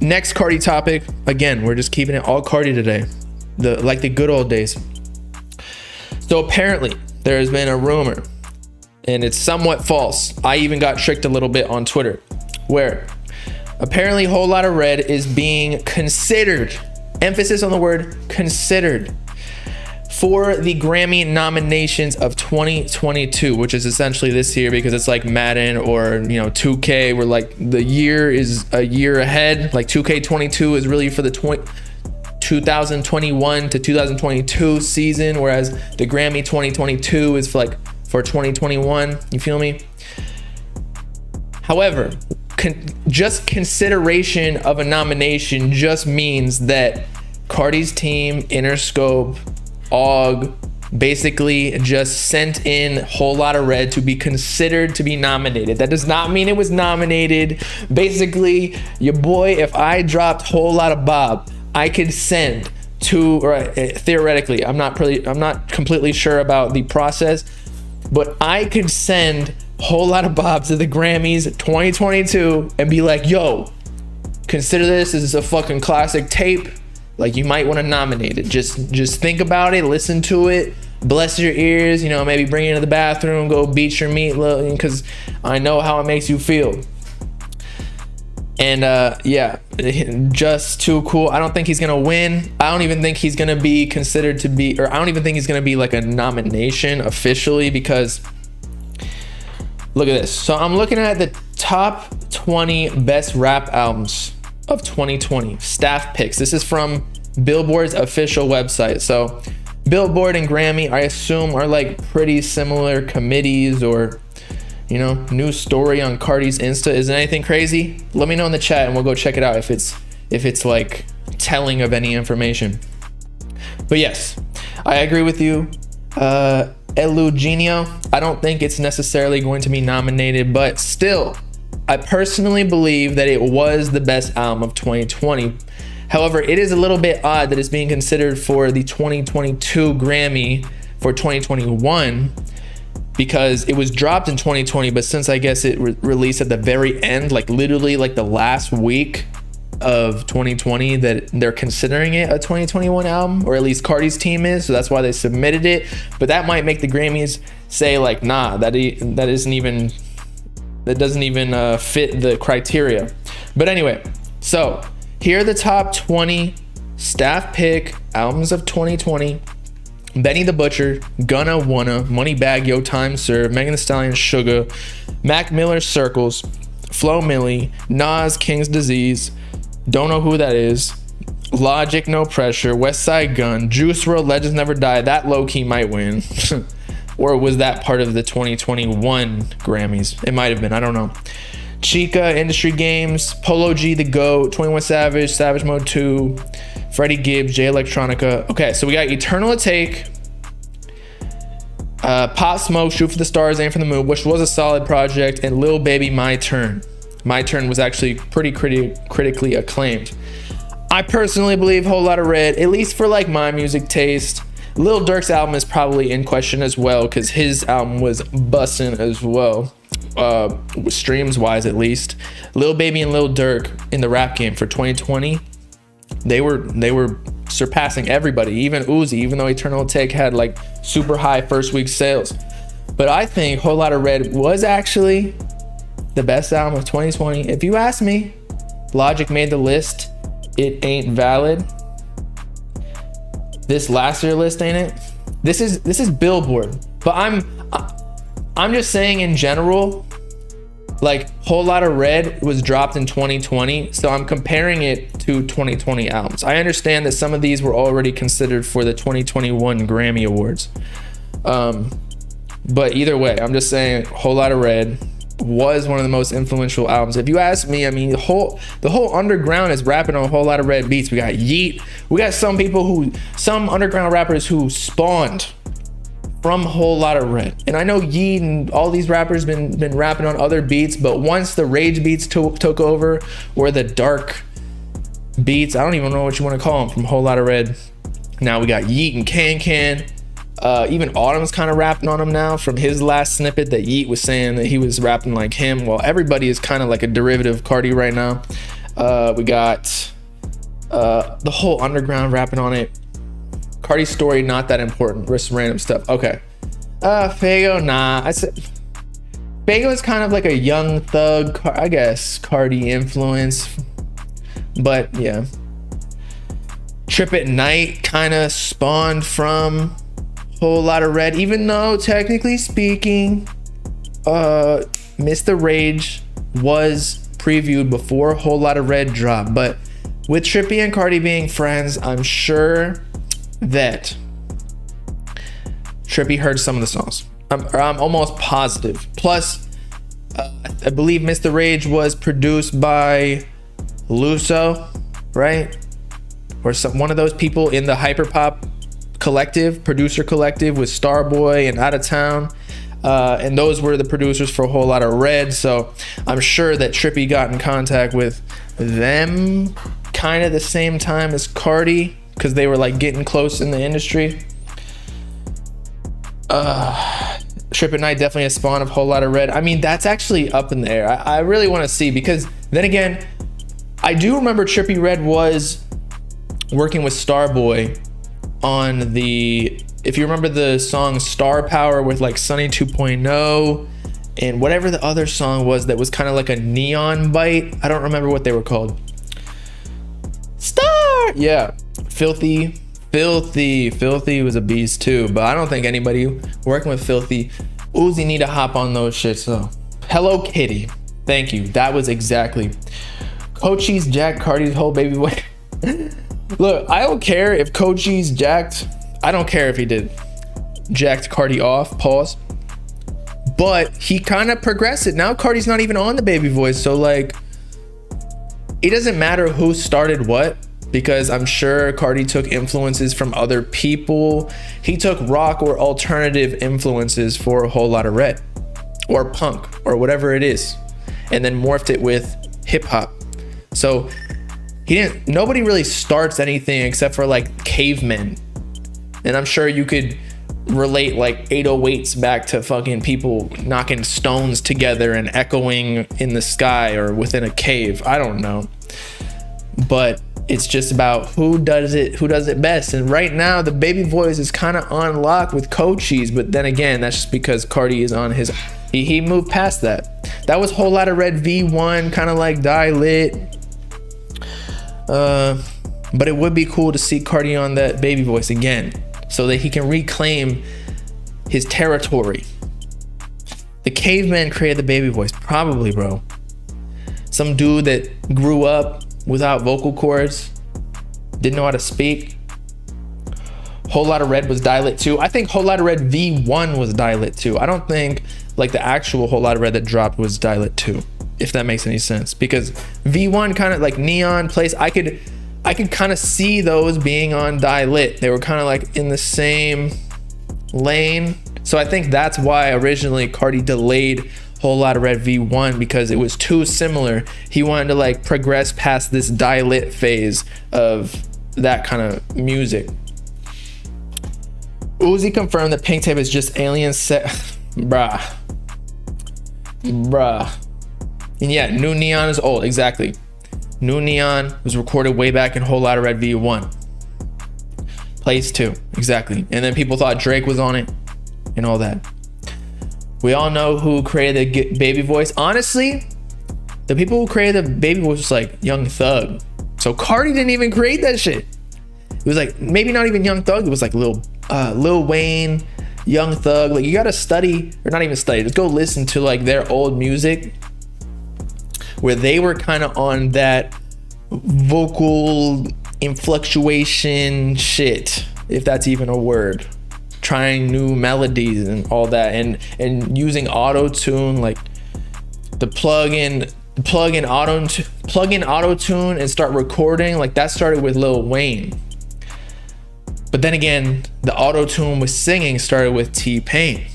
Next Carti topic. Again, we're just keeping it all Carti today. Like the good old days. So apparently there has been a rumor, and it's somewhat false. I even got tricked a little bit on Twitter, where apparently Whole Lotta Red is being considered, emphasis on the word considered, for the Grammy nominations of 2022, which is essentially this year, because it's like Madden or 2K, where like the year is a year ahead. Like 2K22 is really for the 2021 to 2022 season, whereas the Grammy 2022 is for 2021. You feel me? However, just consideration of a nomination just means that Carti's team, Interscope, OG, basically just sent in Whole Lotta Red to be considered to be nominated. That does not mean it was nominated. Basically, your boy, if I dropped Whole Lotta Bob, I could send to, or theoretically, I'm not completely sure about the process, but I could send Whole Lotta Bob to the Grammys 2022 and be like, yo, consider this as a fucking classic tape. Like, you might want to nominate it. Just think about it, listen to it, bless your ears, maybe bring it to the bathroom, go beat your meat, because I know how it makes you feel. And yeah, just too cool. I don't think he's gonna win. I don't even think he's gonna be considered to be, or I don't even think he's gonna be like a nomination officially, because look at this. So I'm looking at the top 20 best rap albums of 2020 staff picks. This is from Billboard's official website. So Billboard and Grammy, I assume, are like pretty similar committees, or new story on Carti's Insta. Is it anything crazy? Let me know in the chat and we'll go check it out if it's like telling of any information. But yes, I agree with you. Eugenio, I don't think it's necessarily going to be nominated, but still, I personally believe that it was the best album of 2020. However, it is a little bit odd that it's being considered for the 2022 Grammy for 2021, because it was dropped in 2020, but since I guess it released at the very end, like literally like the last week of 2020, that they're considering it a 2021 album, or at least Carti's team is, so that's why they submitted it. But that might make the Grammys say like, nah, that doesn't even fit the criteria. But anyway, so here are the top 20 staff pick albums of 2020. Benny the Butcher, Gunna, Wanna, Moneybagg Yo Time Served, Megan Thee Stallion, Sugar, Mac Miller, Circles, Flo Milli, Nas, King's Disease, don't know who that is, Logic, No Pressure, West Side Gun, Juice WRLD, Legends Never Die. That low-key might win. Or was that part of the 2021 Grammys? It might have been, I don't know. Chica, Industry Games, Polo G, The GOAT, 21 Savage, Savage Mode 2, Freddie Gibbs, Jay Electronica. Okay, so we got Eternal Take, Pop Smoke, Shoot for the Stars, Aim for the Moon, which was a solid project, and Lil Baby, My Turn. My Turn was actually pretty critically acclaimed. I personally believe Whole Lotta Red, at least for like my music taste. Lil Durk's album is probably in question as well, because his album was bussin' as well, streams wise at least. Lil Baby and Lil Durk in the rap game for 2020, they were surpassing everybody, even Uzi, even though Eternal Take had like super high first week sales. But I think Whole Lotta Red was actually the best album of 2020. If you ask me, Logic made the list. It ain't valid. This last year list, ain't it? This is Billboard. But I'm just saying in general, like Whole Lotta Red was dropped in 2020, so I'm comparing it to 2020 albums. I understand that some of these were already considered for the 2021 Grammy Awards. But either way, I'm just saying Whole Lotta Red was one of the most influential albums. If you ask me, I mean, the whole underground is rapping on a Whole Lotta Red beats. We got Yeet. We got some underground rappers who spawned from Whole Lotta Red. And I know Yeet and all these rappers been rapping on other beats, but once the rage beats took over, or the dark beats, I don't even know what you want to call them, from Whole Lotta Red. Now we got Yeet and Can. Even Autumn's kind of rapping on him now, from his last snippet that Yeet was saying that he was rapping like him. Well, everybody is kind of like a derivative of Carti right now. We got the whole underground rapping on it. Carti's story, not that important. Just random stuff. Okay. Fago, nah. I said Fago is kind of like a young thug, I guess, Carti influence. But yeah. Trip at Night kind of spawned from Whole Lotta Red, even though technically speaking, Mr. Rage was previewed before Whole Lotta Red dropped. But with Trippie and Carti being friends, I'm sure that Trippie heard some of the songs. I'm almost positive. Plus, I believe Mr. Rage was produced by Luso, right? Or one of those people in the hyperpop collective, producer collective with Starboy and Out of Town. And those were the producers for a Whole Lotta Red. So I'm sure that Trippie got in contact with them kind of the same time as Carti, because they were like getting close in the industry. Trip at Night definitely a spawn of Whole Lotta Red. I mean, that's actually up in the air. I really want to see, because then again, I do remember Trippie Red was working with Starboy on the, if you remember the song Star Power with like Sunny 2.0 and whatever the other song was that was kind of like a neon bite. I don't remember what they were called. Star, yeah. Filthy was a beast too, but I don't think anybody working with Filthy Uzi need to hop on those shits. So Hello Kitty, thank you. That was exactly Cochise jacked Carti's whole baby boy. Look, I don't care if Cochise jacked, I don't care if he did jacked Carti off, pause, but he kind of progressed it. Now Carti's not even on the baby voice, so like it doesn't matter who started what, because I'm sure Carti took influences from other people. He took rock or alternative influences for a Whole Lotta Red or punk or whatever it is, and then morphed it with hip hop. So nobody really starts anything except for like cavemen. And I'm sure you could relate like 808s back to fucking people knocking stones together and echoing in the sky or within a cave. I don't know. But it's just about who does it best. And right now the baby voice is kind of on lock with Cochise, but then again, that's just because Carti is on his, he moved past that. That was Whole Lotta Red V1, kind of like Die Lit. But it would be cool to see Carti on that baby voice again, so that he can reclaim his territory. The caveman created the baby voice, probably, bro. Some dude that grew up without vocal cords, didn't know how to speak. Whole Lotta Red was Die Lit 2. I think Whole Lotta Red V1 was Die Lit 2. I don't think like the actual Whole Lotta Red that dropped was Die Lit 2, if that makes any sense, because V1 kind of like neon place, I could kind of see those being on Die Lit. They were kind of like in the same lane. So I think that's why originally Carti delayed Whole Lotta Red V1, because it was too similar. He wanted to like progress past this Die Lit phase of that kind of music. Uzi confirmed that Pink Tape is just alien set. Bruh. And yeah, New Neon is old, exactly. New Neon was recorded way back in Whole Lotta Red V1. Place 2, exactly. And then people thought Drake was on it and all that. We all know who created the baby voice. Honestly, the people who created the baby voice was like Young Thug. So Carti didn't even create that shit. It was like, maybe not even Young Thug. It was like Lil Wayne, Young Thug. Like, you gotta study, or not even study, just go listen to like their old music, where they were kind of on that vocal influctuation shit, if that's even a word, trying new melodies and all that, and using auto-tune, like the plug in auto-tune and start recording. Like that started with Lil Wayne. But then again, the auto-tune with singing started with T-Pain.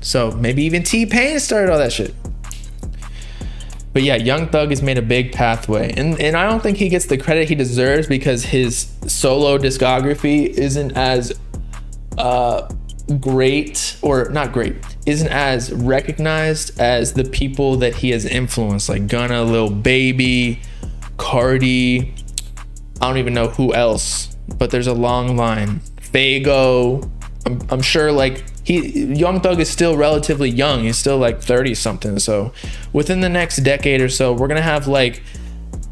So maybe even T-Pain started all that shit. But yeah, Young Thug has made a big pathway, and I don't think he gets the credit he deserves, because his solo discography isn't as great, or not great, isn't as recognized as the people that he has influenced, like Gunna, Lil Baby, Carti. I don't even know who else, but there's a long line. Fago. I'm sure like Young Thug is still relatively young. He's still like 30 something. So within the next decade or so, we're gonna have like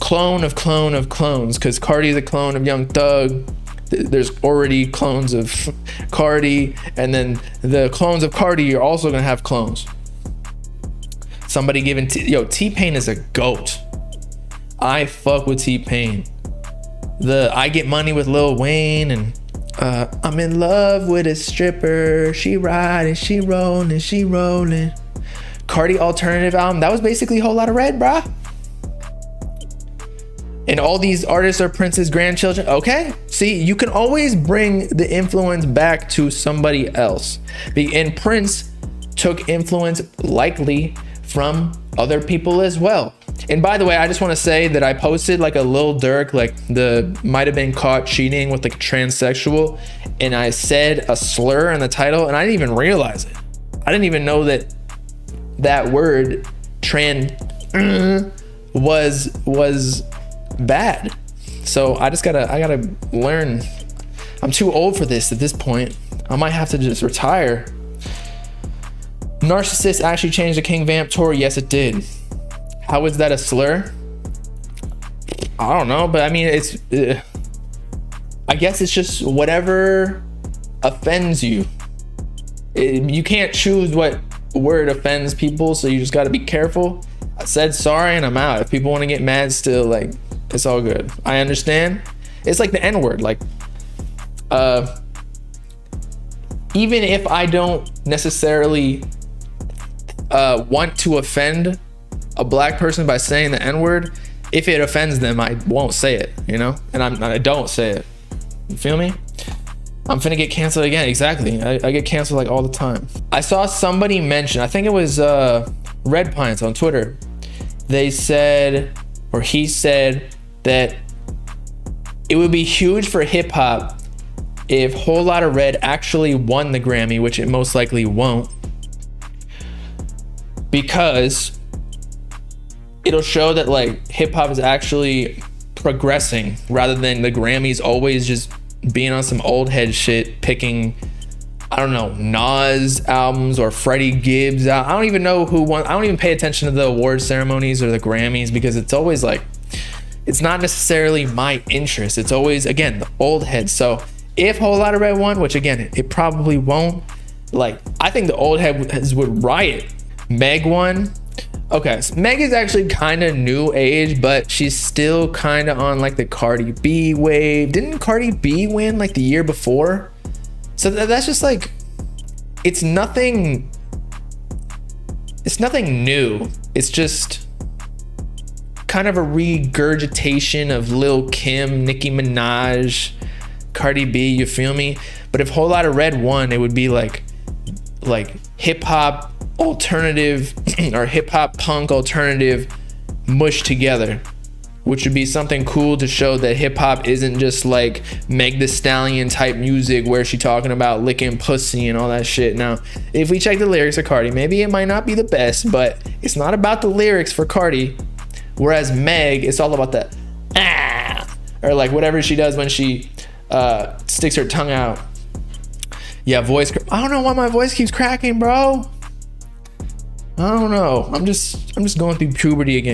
clone of clones, because Carti is a clone of Young Thug. There's already clones of Carti, and then the clones of Carti are also gonna have clones. Somebody giving T-Pain is a goat. I fuck with T-Pain. I Get Money with Lil Wayne, and I'm in love with a stripper. She riding, she rolling, she rolling. Carti alternative album, that was basically a whole lot of red, bruh. And all these artists are Prince's grandchildren. Okay, see, you can always bring the influence back to somebody else. And Prince took influence likely from other people as well. And by the way, I just want to say that I posted like a Lil Durk, like might have been caught cheating with like transsexual, and I said a slur in the title, and I didn't even realize it. I didn't even know that word trans was bad. So I gotta learn. I'm too old for this at this point. I might have to just retire. Narcissist actually changed the King Vamp tour. Yes, it did. How is that a slur? I don't know, but I mean, I guess it's just whatever offends you. You can't choose what word offends people, so you just got to be careful. I said sorry and I'm out. If people want to get mad still, like, it's all good. I understand. It's like the N-word. Like, even if I don't necessarily want to offend a black person by saying the N-word, if it offends them, I won't say it, you know? And I don't say it. You feel me? I'm finna get canceled again. Exactly. I get canceled like all the time. I saw somebody mention, I think it was Red Pines on Twitter. They said, or he said, that it would be huge for hip hop if Whole Lotta Red actually won the Grammy, which it most likely won't, because it'll show that like hip hop is actually progressing rather than the Grammys always just being on some old head shit, picking, I don't know, Nas albums or Freddie Gibbs. I don't even know who won. I don't even pay attention to the award ceremonies or the Grammys, because it's always like, it's not necessarily my interest. It's always, again, the old heads. So if Whole Lotta Red won, which again, it probably won't, like, I think the old heads would riot. Meg won. Okay, so Meg is actually kind of new age, but she's still kind of on like the Cardi B wave. Didn't Cardi B win like the year before? So that's just like, it's nothing new. It's just kind of a regurgitation of Lil Kim, Nicki Minaj, Cardi B, you feel me? But if Whole Lotta Red won, it would be like hip hop alternative or hip hop punk alternative mushed together, which would be something cool to show that hip hop isn't just like Meg Thee Stallion type music where she talking about licking pussy and all that shit. Now, if we check the lyrics of Cardi, maybe it might not be the best, but it's not about the lyrics for Cardi. Whereas Meg, it's all about the or like whatever she does when she sticks her tongue out. Yeah, voice. I don't know why my voice keeps cracking, bro. I don't know. I'm just going through puberty again.